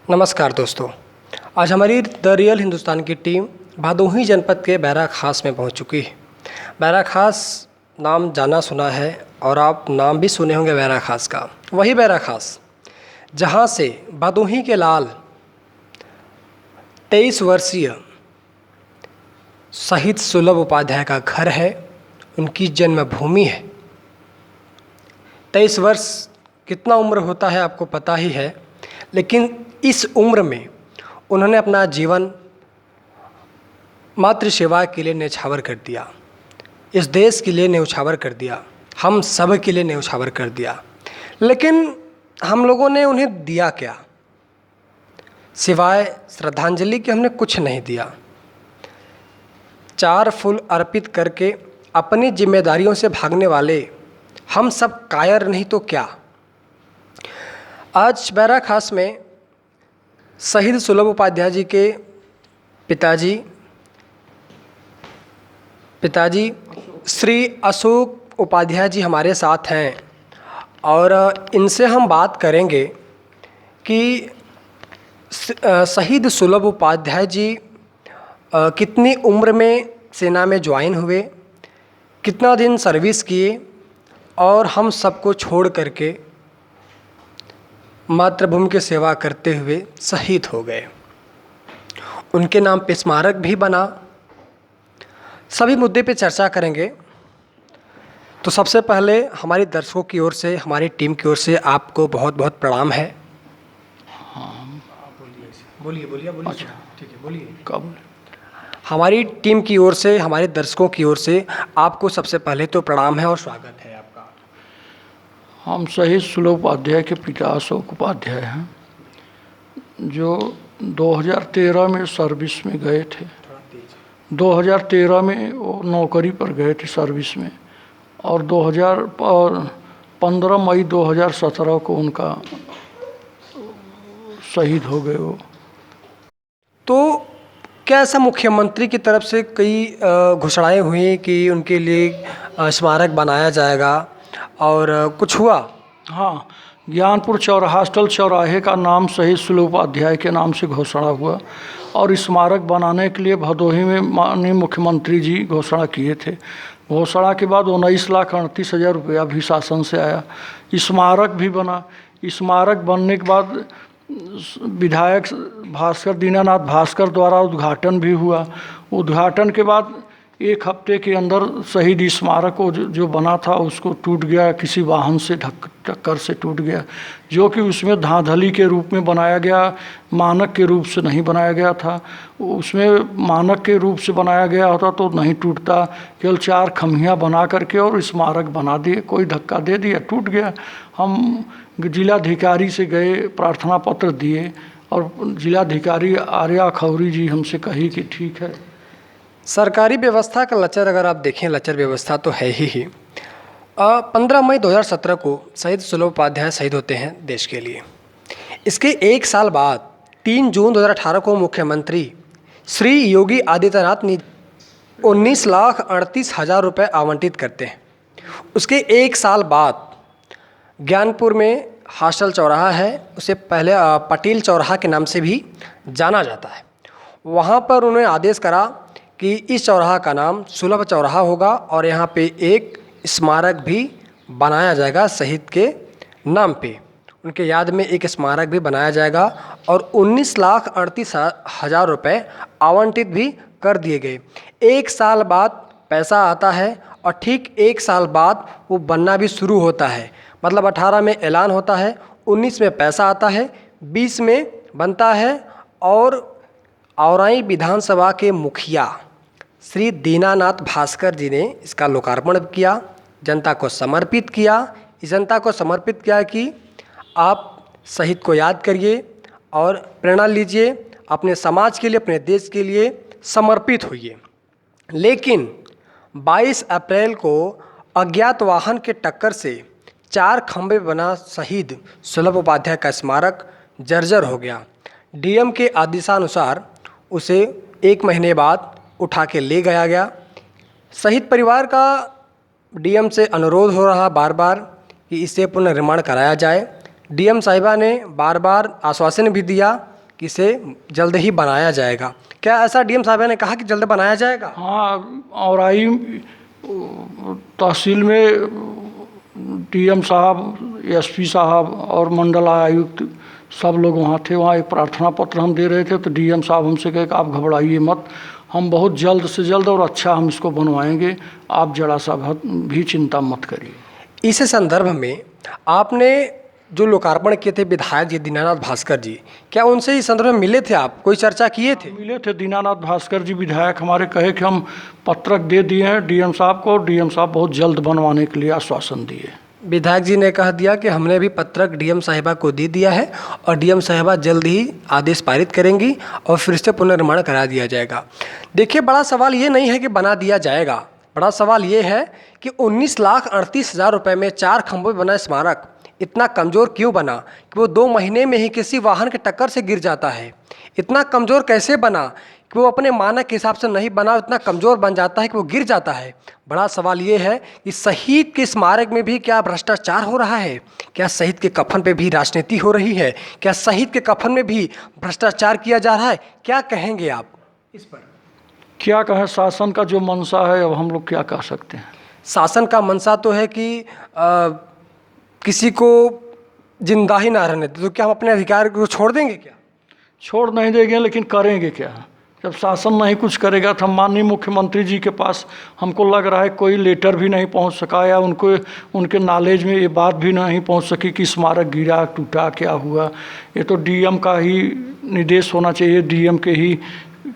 नमस्कार दोस्तों। आज हमारी द रियल हिंदुस्तान की टीम भदोही जनपद के बैरा खास में पहुंच चुकी है। बैरा खास नाम जाना सुना है और आप नाम भी सुने होंगे बैरा खास का। वही बैरा खास जहां से भदोही के लाल 23 वर्षीय शहीद सुलभ उपाध्याय का घर है, उनकी जन्मभूमि है। 23 वर्ष कितना उम्र होता है आपको पता ही है, लेकिन इस उम्र में उन्होंने अपना जीवन मातृ सेवा के लिए न्यौछावर कर दिया, इस देश के लिए न्यौछावर कर दिया, हम सब के लिए न्यौछावर कर दिया। लेकिन हम लोगों ने उन्हें दिया क्या? सिवाय श्रद्धांजलि के हमने कुछ नहीं दिया। 4 फूल अर्पित करके अपनी जिम्मेदारियों से भागने वाले हम सब कायर नहीं तो क्या। आज बैरा खास में शहीद सुलभ उपाध्याय जी के पिताजी श्री अशोक उपाध्याय जी हमारे साथ हैं और इनसे हम बात करेंगे कि शहीद सुलभ उपाध्याय जी कितनी उम्र में सेना में ज्वाइन हुए, कितना दिन सर्विस किए और हम सबको छोड़ करके मातृभूमि की सेवा करते हुए शहीद हो गए। उनके नाम पे स्मारक भी बना। सभी मुद्दे पे चर्चा करेंगे। तो सबसे पहले हमारी दर्शकों की ओर से, हमारी टीम की ओर से आपको बहुत बहुत प्रणाम है। हाँ, बोलिए। अच्छा ठीक है, बोलिए। कब हमारी टीम की ओर से, हमारे दर्शकों की ओर से आपको सबसे पहले तो प्रणाम है और स्वागत है आपका। हम शहीद सुलभ उपाध्याय के पिता अशोक उपाध्याय हैं, जो 2013 में सर्विस में गए थे। 2013 में वो नौकरी पर गए थे सर्विस में, और 15 मई 2017 को उनका शहीद हो गए वो। तो क्या ऐसा मुख्यमंत्री की तरफ से कई घोषणाएं हुई कि उनके लिए स्मारक बनाया जाएगा और कुछ हुआ? हाँ, ज्ञानपुर हॉस्टल चौराहे का नाम शहीद सुलभ उपाध्याय के नाम से घोषणा हुआ और स्मारक बनाने के लिए भदोही में माननीय मुख्यमंत्री जी घोषणा किए थे। घोषणा के बाद 19,38,000 रुपया भी शासन से आया। स्मारक भी बना। स्मारक बनने के बाद विधायक भास्कर दीनानाथ भास्कर द्वारा उद्घाटन भी हुआ। उद्घाटन के बाद 1 हफ्ते के अंदर शहीद स्मारक को जो बना था उसको टूट गया, किसी वाहन से टक्कर से टूट गया, जो कि उसमें धांधली के रूप में बनाया गया, मानक के रूप से नहीं बनाया गया था। उसमें मानक के रूप से बनाया गया होता तो नहीं टूटता, केवल 4 खम्भियाँ बना करके और स्मारक बना दिए, कोई धक्का दे दिया, टूट गया। हम जिलाधिकारी से गए, प्रार्थना पत्र दिए और जिलाधिकारी आर्या खौरी जी हमसे कही कि ठीक है। सरकारी व्यवस्था का लचर अगर आप देखें, लचर व्यवस्था तो है ही। 15 मई 2017 को शहीद सुलभ उपाध्याय शहीद होते हैं देश के लिए। इसके 1 साल बाद 3 जून 2018 को मुख्यमंत्री श्री योगी आदित्यनाथ ने 19,38,000 रुपये आवंटित करते हैं। उसके 1 साल बाद ज्ञानपुर में हॉस्टल चौराहा है, उसे पहले पटेल चौराहा के नाम से भी जाना जाता है। वहाँ पर उन्होंने आदेश करा कि इस चौराहा का नाम सुलभ चौराहा होगा और यहाँ पे एक स्मारक भी बनाया जाएगा शहीद के नाम पे। उनके याद में एक स्मारक भी बनाया जाएगा और 19,38,000 रुपये आवंटित भी कर दिए गए। 1 साल बाद पैसा आता है और ठीक 1 साल बाद वो बनना भी शुरू होता है। मतलब 18 में ऐलान होता है, 19 में पैसा आता है, 20 में बनता है और औराई विधानसभा के मुखिया श्री दीनानाथ भास्कर जी ने इसका लोकार्पण किया, जनता को समर्पित किया। इस जनता को समर्पित किया कि आप शहीद को याद करिए और प्रेरणा लीजिए, अपने समाज के लिए, अपने देश के लिए समर्पित होइए। लेकिन 22 अप्रैल को अज्ञात वाहन के टक्कर से 4 खंभे बना शहीद सुलभ उपाध्याय का स्मारक जर्जर हो गया। डीएम के आदेशानुसार उसे 1 महीने बाद उठा के ले गया। शहीद परिवार का डीएम से अनुरोध हो रहा बार बार कि इसे पुनर्निर्माण कराया जाए। डीएम साहिबा ने बार बार आश्वासन भी दिया कि इसे जल्द ही बनाया जाएगा। क्या ऐसा डीएम साहब ने कहा कि जल्द बनाया जाएगा? हाँ, औराई तहसील में डीएम साहब, एसपी साहब और मंडल आयुक्त सब लोग वहाँ थे। वहाँ एक प्रार्थना पत्र हम दे रहे थे, तो डीएम साहब हमसे कहे कि आप घबराइए मत, हम बहुत जल्द से जल्द और अच्छा हम इसको बनवाएंगे, आप जरा सा भी चिंता मत करिए। इस संदर्भ में आपने जो लोकार्पण किए थे विधायक जी दीनानाथ भास्कर जी, क्या उनसे इस संदर्भ में मिले थे आप, कोई चर्चा किए थे? मिले थे दीनानाथ भास्कर जी विधायक हमारे, कहे कि हम पत्रक दे दिए हैं डीएम साहब को, डीएम साहब बहुत जल्द बनवाने के लिए आश्वासन दिए। विधायक जी ने कह दिया कि हमने भी पत्रक डीएम साहिबा को दे दिया है और डीएम साहिबा जल्द ही आदेश पारित करेंगी और फिर से पुनर्निर्माण करा दिया जाएगा। देखिए, बड़ा सवाल ये नहीं है कि बना दिया जाएगा, बड़ा सवाल ये है कि 19,38,000 रुपये में 4 खंभों पर बना स्मारक इतना कमज़ोर क्यों बना कि वो 2 महीने में ही किसी वाहन के टक्कर से गिर जाता है? इतना कमज़ोर कैसे बना कि वो अपने मानक के हिसाब से नहीं बना, इतना कमज़ोर बन जाता है कि वो गिर जाता है? बड़ा सवाल ये है कि शहीद के स्मारक में भी क्या भ्रष्टाचार हो रहा है? क्या शहीद के कफन पे भी राजनीति हो रही है? क्या शहीद के कफन में भी भ्रष्टाचार किया जा रहा है? क्या कहेंगे आप इस पर? क्या कहें, शासन का जो मंशा है, अब हम लोग क्या कह सकते हैं। शासन का मंशा तो है कि किसी को जिंदा ही ना रहने दे, तो क्या हम अपने अधिकार को छोड़ देंगे? क्या छोड़ नहीं देंगे, लेकिन करेंगे क्या? जब शासन नहीं कुछ करेगा तो हम माननीय मुख्यमंत्री जी के पास हमको लग रहा है कोई लेटर भी नहीं पहुंच सका, या उनके नॉलेज में ये बात भी नहीं पहुंच सकी कि स्मारक गिरा, टूटा, क्या हुआ। ये तो डीएम का ही निर्देश होना चाहिए, डीएम के ही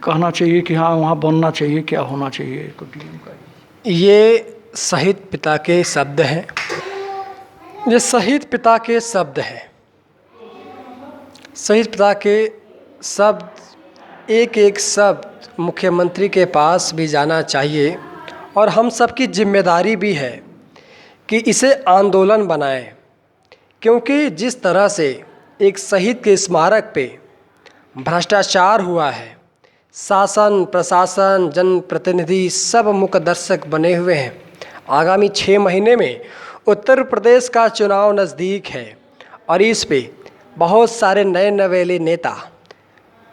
कहना चाहिए कि हाँ वहाँ बनना चाहिए, क्या होना चाहिए, तो डीएम का ही। ये शहीद पिता के शब्द हैं, ये शहीद पिता के शब्द हैं। शहीद पिता के शब्द, एक एक शब्द मुख्यमंत्री के पास भी जाना चाहिए और हम सबकी जिम्मेदारी भी है कि इसे आंदोलन बनाएं, क्योंकि जिस तरह से एक शहीद के स्मारक पे भ्रष्टाचार हुआ है, शासन प्रशासन जनप्रतिनिधि सब मुख्य दर्शक बने हुए हैं। आगामी 6 महीने में उत्तर प्रदेश का चुनाव नज़दीक है और इस पे बहुत सारे नए नवेले नेता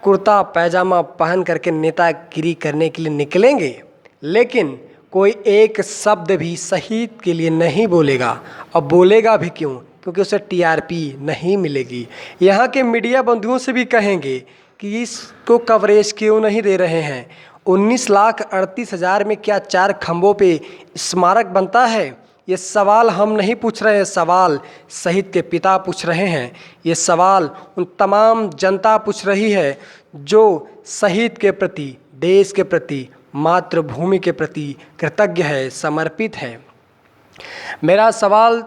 कुर्ता पैजामा पहन करके नेतागिरी करने के लिए निकलेंगे, लेकिन कोई एक शब्द भी शहीद के लिए नहीं बोलेगा। अब बोलेगा भी क्यों? क्योंकि उसे टीआरपी नहीं मिलेगी। यहाँ के मीडिया बंधुओं से भी कहेंगे कि इसको कवरेज क्यों नहीं दे रहे हैं। 19,38,000 में क्या 4 खंभों पे स्मारक बनता है? ये सवाल हम नहीं पूछ रहे हैं, सवाल शहीद के पिता पूछ रहे हैं। ये सवाल उन तमाम जनता पूछ रही है जो शहीद के प्रति, देश के प्रति, मातृभूमि के प्रति कृतज्ञ है, समर्पित है। मेरा सवाल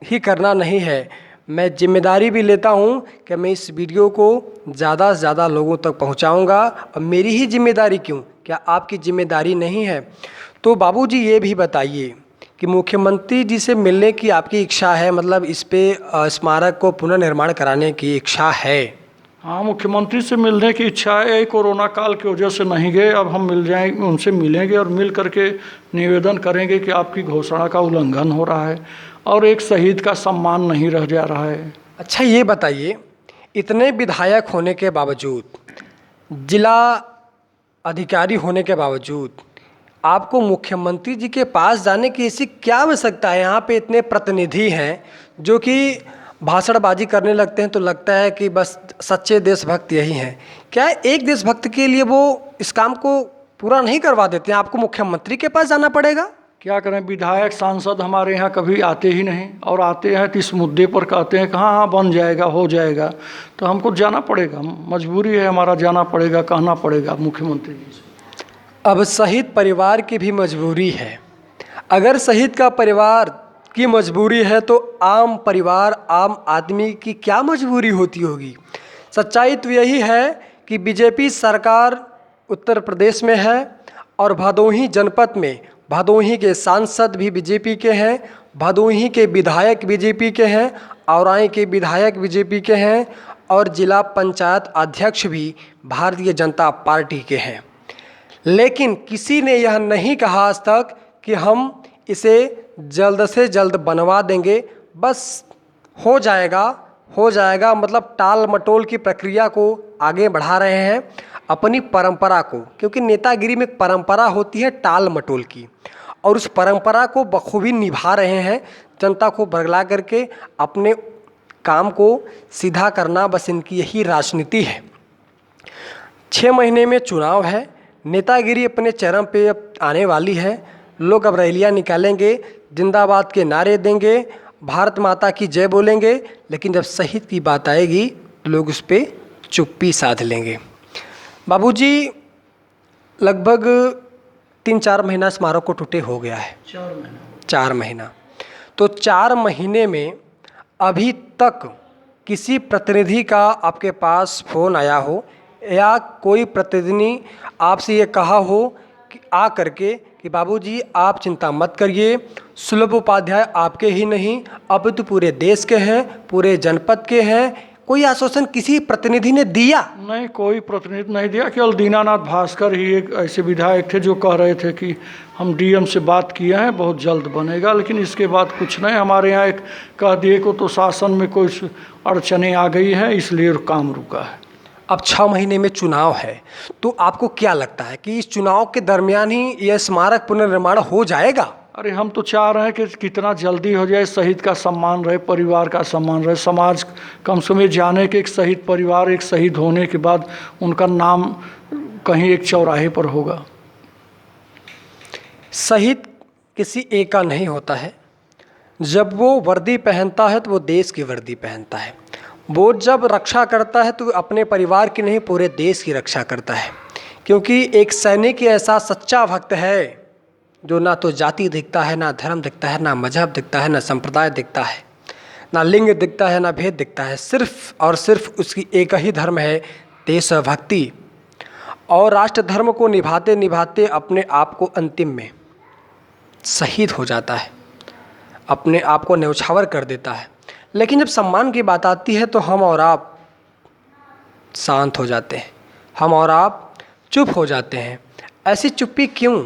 ही करना नहीं है, मैं जिम्मेदारी भी लेता हूँ कि मैं इस वीडियो को ज़्यादा से ज़्यादा लोगों तक पहुँचाऊँगा। और मेरी ही जिम्मेदारी क्यों, क्या आपकी जिम्मेदारी नहीं है? तो बाबूजी ये भी बताइए कि मुख्यमंत्री जी से मिलने की आपकी इच्छा है, मतलब इस पे स्मारक को पुनर्निर्माण कराने की इच्छा है? हाँ, मुख्यमंत्री से मिलने की इच्छा है। कोरोना काल की वजह से नहीं गए, अब हम मिल जाएंगे, उनसे मिलेंगे और मिल करके निवेदन करेंगे कि आपकी घोषणा का उल्लंघन हो रहा है और एक शहीद का सम्मान नहीं रह जा रहा है। अच्छा ये बताइए, इतने विधायक होने के बावजूद, जिला अधिकारी होने के बावजूद आपको मुख्यमंत्री जी के पास जाने की ऐसी क्या आवश्यकता है? यहाँ पे इतने प्रतिनिधि हैं जो कि भाषणबाजी करने लगते हैं तो लगता है कि बस सच्चे देशभक्त यही हैं। क्या एक देशभक्त के लिए वो इस काम को पूरा नहीं करवा देते हैं? आपको मुख्यमंत्री के पास जाना पड़ेगा? क्या करें, विधायक सांसद हमारे यहाँ कभी आते ही नहीं, और आते हैं तो इस मुद्दे पर कहते हैं कि हाँ हाँ बन जाएगा, हो जाएगा। तो हमको जाना पड़ेगा, मजबूरी है हमारा, जाना पड़ेगा, कहना पड़ेगा मुख्यमंत्री जी से। अब शहीद परिवार की भी मजबूरी है। अगर शहीद का परिवार की मजबूरी है तो आम परिवार, आम आदमी की क्या मजबूरी होती होगी? सच्चाई तो यही है कि बीजेपी सरकार उत्तर प्रदेश में है और भदोही जनपद में भदोही के सांसद भी बीजेपी के हैं, भदोही के विधायक बीजेपी के हैं, औराई के विधायक बीजेपी के हैं और जिला पंचायत अध्यक्ष भी भारतीय जनता पार्टी के हैं। लेकिन किसी ने यह नहीं कहा आज तक कि हम इसे जल्द से जल्द बनवा देंगे, बस हो जाएगा, हो जाएगा, मतलब टाल मटोल की प्रक्रिया को आगे बढ़ा रहे हैं अपनी परंपरा को, क्योंकि नेतागिरी में एक परंपरा होती है टाल मटोल की, और उस परंपरा को बखूबी निभा रहे हैं, जनता को बरगला करके अपने काम को सीधा करना, बस इनकी यही राजनीति है। 6 महीने में चुनाव है, नेतागिरी अपने चरम पे अब आने वाली है। लोग अब रैलियां निकालेंगे, जिंदाबाद के नारे देंगे, भारत माता की जय बोलेंगे, लेकिन जब शहीद की बात आएगी तो लोग उस पर चुप्पी साध लेंगे। बाबूजी, लगभग 3-4 महीना स्मारक को टूटे हो गया है। 4 महीना। तो 4 महीने में अभी तक किसी प्रतिनिधि का आपके पास फ़ोन आया हो या कोई प्रतिनिधि आपसे ये कहा हो कि आ करके कि बाबूजी आप चिंता मत करिए, सुलभ उपाध्याय आपके ही नहीं अब तो पूरे देश के हैं, पूरे जनपद के हैं, कोई आश्वासन किसी प्रतिनिधि ने दिया? नहीं, कोई प्रतिनिधि नहीं दिया। केवल दीनानाथ भास्कर ही एक ऐसे विधायक थे जो कह रहे थे कि हम डीएम से बात किए हैं, बहुत जल्द बनेगा, लेकिन इसके बाद कुछ नहीं। हमारे यहाँ एक कह दिए को तो शासन में कुछ अड़चने आ गई हैं, इसलिए काम रुका है। अब 6 महीने में चुनाव है, तो आपको क्या लगता है कि इस चुनाव के दरमियान ही यह स्मारक पुनर्निर्माण हो जाएगा? अरे हम तो चाह रहे हैं कि कितना जल्दी हो जाए, शहीद का सम्मान रहे, परिवार का सम्मान रहे, समाज कम से कम जाने के एक शहीद परिवार एक शहीद होने के बाद उनका नाम कहीं एक चौराहे पर होगा। शहीद किसी एक का नहीं होता है, जब वो वर्दी पहनता है तो वो देश की वर्दी पहनता है, वो जब रक्षा करता है तो अपने परिवार की नहीं पूरे देश की रक्षा करता है, क्योंकि एक सैनिक ऐसा सच्चा भक्त है जो ना तो जाति दिखता है, ना धर्म दिखता है, ना मजहब दिखता है, ना संप्रदाय दिखता है, ना लिंग दिखता है, ना भेद दिखता है, सिर्फ और सिर्फ उसकी एक ही धर्म है, देशभक्ति। और राष्ट्र धर्म को निभाते निभाते अपने आप को अंतिम में शहीद हो जाता है, अपने आप को न्यौछावर कर देता है। लेकिन जब सम्मान की बात आती है तो हम और आप शांत हो जाते हैं, हम और आप चुप हो जाते हैं। ऐसी चुप्पी क्यों?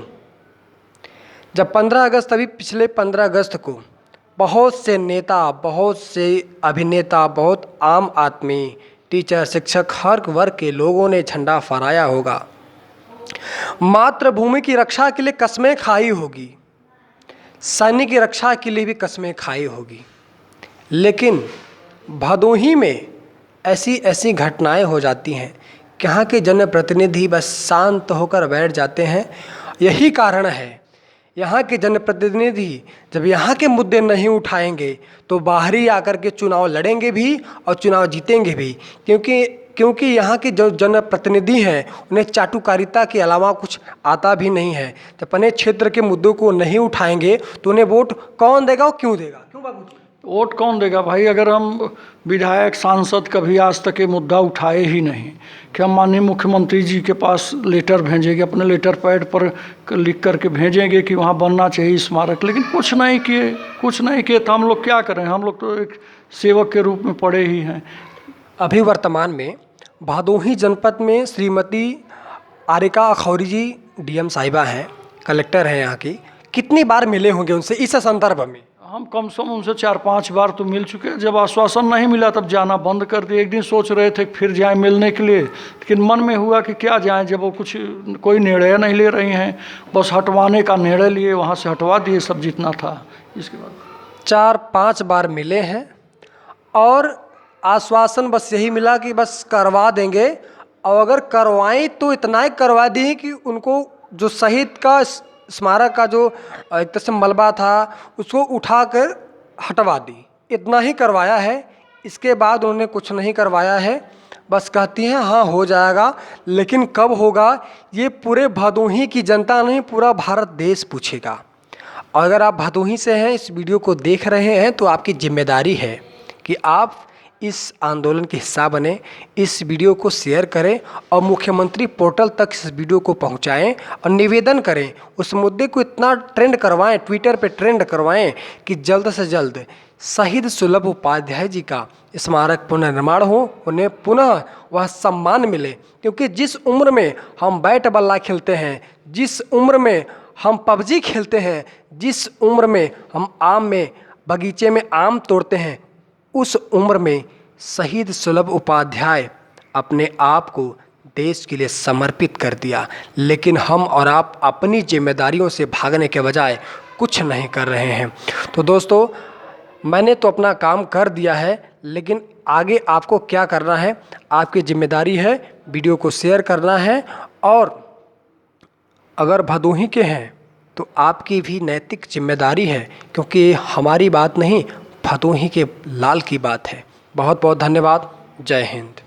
जब 15 अगस्त, अभी पिछले 15 अगस्त को बहुत से नेता, बहुत से अभिनेता, बहुत आम आदमी, टीचर, शिक्षक, हर वर्ग के लोगों ने झंडा फहराया होगा, मातृभूमि की रक्षा के लिए कस्में खाई होगी, सैनिक की रक्षा के लिए भी कस्में खाई होगी, लेकिन भदोही में ऐसी ऐसी घटनाएं हो जाती हैं कि यहाँ के जनप्रतिनिधि बस शांत होकर बैठ जाते हैं। यही कारण है, यहाँ के जनप्रतिनिधि जब यहाँ के मुद्दे नहीं उठाएंगे तो बाहरी आकर के चुनाव लड़ेंगे भी और चुनाव जीतेंगे भी, क्योंकि यहाँ के जो जनप्रतिनिधि हैं उन्हें चाटुकारिता के अलावा कुछ आता भी नहीं है। जब अपने क्षेत्र के मुद्दों को नहीं उठाएंगे तो उन्हें वोट कौन देगा और क्यों देगा? क्यों बाबू? वोट कौन देगा भाई? अगर हम विधायक सांसद कभी आज तक ये मुद्दा उठाए ही नहीं कि हम माननीय मुख्यमंत्री जी के पास लेटर भेजेंगे, अपने लेटर पैड पर लिख करके भेजेंगे कि वहाँ बनना चाहिए स्मारक, लेकिन कुछ नहीं किए तो हम लोग क्या करें? हम लोग तो एक सेवक के रूप में पड़े ही हैं। अभी वर्तमान में भदोही जनपद में श्रीमती आरिका अखौरी जी डीएम साहिबा हैं, कलेक्टर हैं यहाँ की, कितनी बार मिले होंगे उनसे इस संदर्भ में? हम कम से कम उनसे 4-5 बार तो मिल चुके हैं। जब आश्वासन नहीं मिला तब जाना बंद कर दिए। एक दिन सोच रहे थे फिर जाएं मिलने के लिए, लेकिन मन में हुआ कि क्या जाएं, जब वो कोई निर्णय नहीं ले रही हैं, बस हटवाने का निर्णय लिए, वहाँ से हटवा दिए सब जितना था। इसके बाद 4-5 बार मिले हैं और आश्वासन बस यही मिला कि बस करवा देंगे, और अगर करवाएं तो इतना ही करवा दिए कि उनको जो शहीद का स्मारक का जो एक तरह से मलबा था उसको उठाकर हटवा दी, इतना ही करवाया है। इसके बाद उन्होंने कुछ नहीं करवाया है। बस कहती हैं हाँ हो जाएगा, लेकिन कब होगा ये पूरे भदोही की जनता नहीं, पूरा भारत देश पूछेगा। और अगर आप भदोही से हैं, इस वीडियो को देख रहे हैं, तो आपकी जिम्मेदारी है कि आप इस आंदोलन के हिस्सा बने, इस वीडियो को शेयर करें और मुख्यमंत्री पोर्टल तक इस वीडियो को पहुंचाएं और निवेदन करें, उस मुद्दे को इतना ट्रेंड करवाएं, ट्विटर पे ट्रेंड करवाएं कि जल्द से जल्द शहीद सुलभ उपाध्याय जी का स्मारक पुनर्निर्माण हो, उन्हें पुनः वह सम्मान मिले। क्योंकि जिस उम्र में हम बैट बल्ला खेलते हैं, जिस उम्र में हम पबजी खेलते हैं, जिस उम्र में हम आम में बगीचे में आम तोड़ते हैं, उस उम्र में शहीद सुलभ उपाध्याय अपने आप को देश के लिए समर्पित कर दिया, लेकिन हम और आप अपनी जिम्मेदारियों से भागने के बजाय कुछ नहीं कर रहे हैं। तो दोस्तों, मैंने तो अपना काम कर दिया है, लेकिन आगे आपको क्या करना है, आपकी जिम्मेदारी है। वीडियो को शेयर करना है, और अगर भदोही के हैं तो आपकी भी नैतिक जिम्मेदारी है, क्योंकि ये हमारी बात नहीं, भदोही के लाल की बात है। बहुत बहुत धन्यवाद। जय हिंद।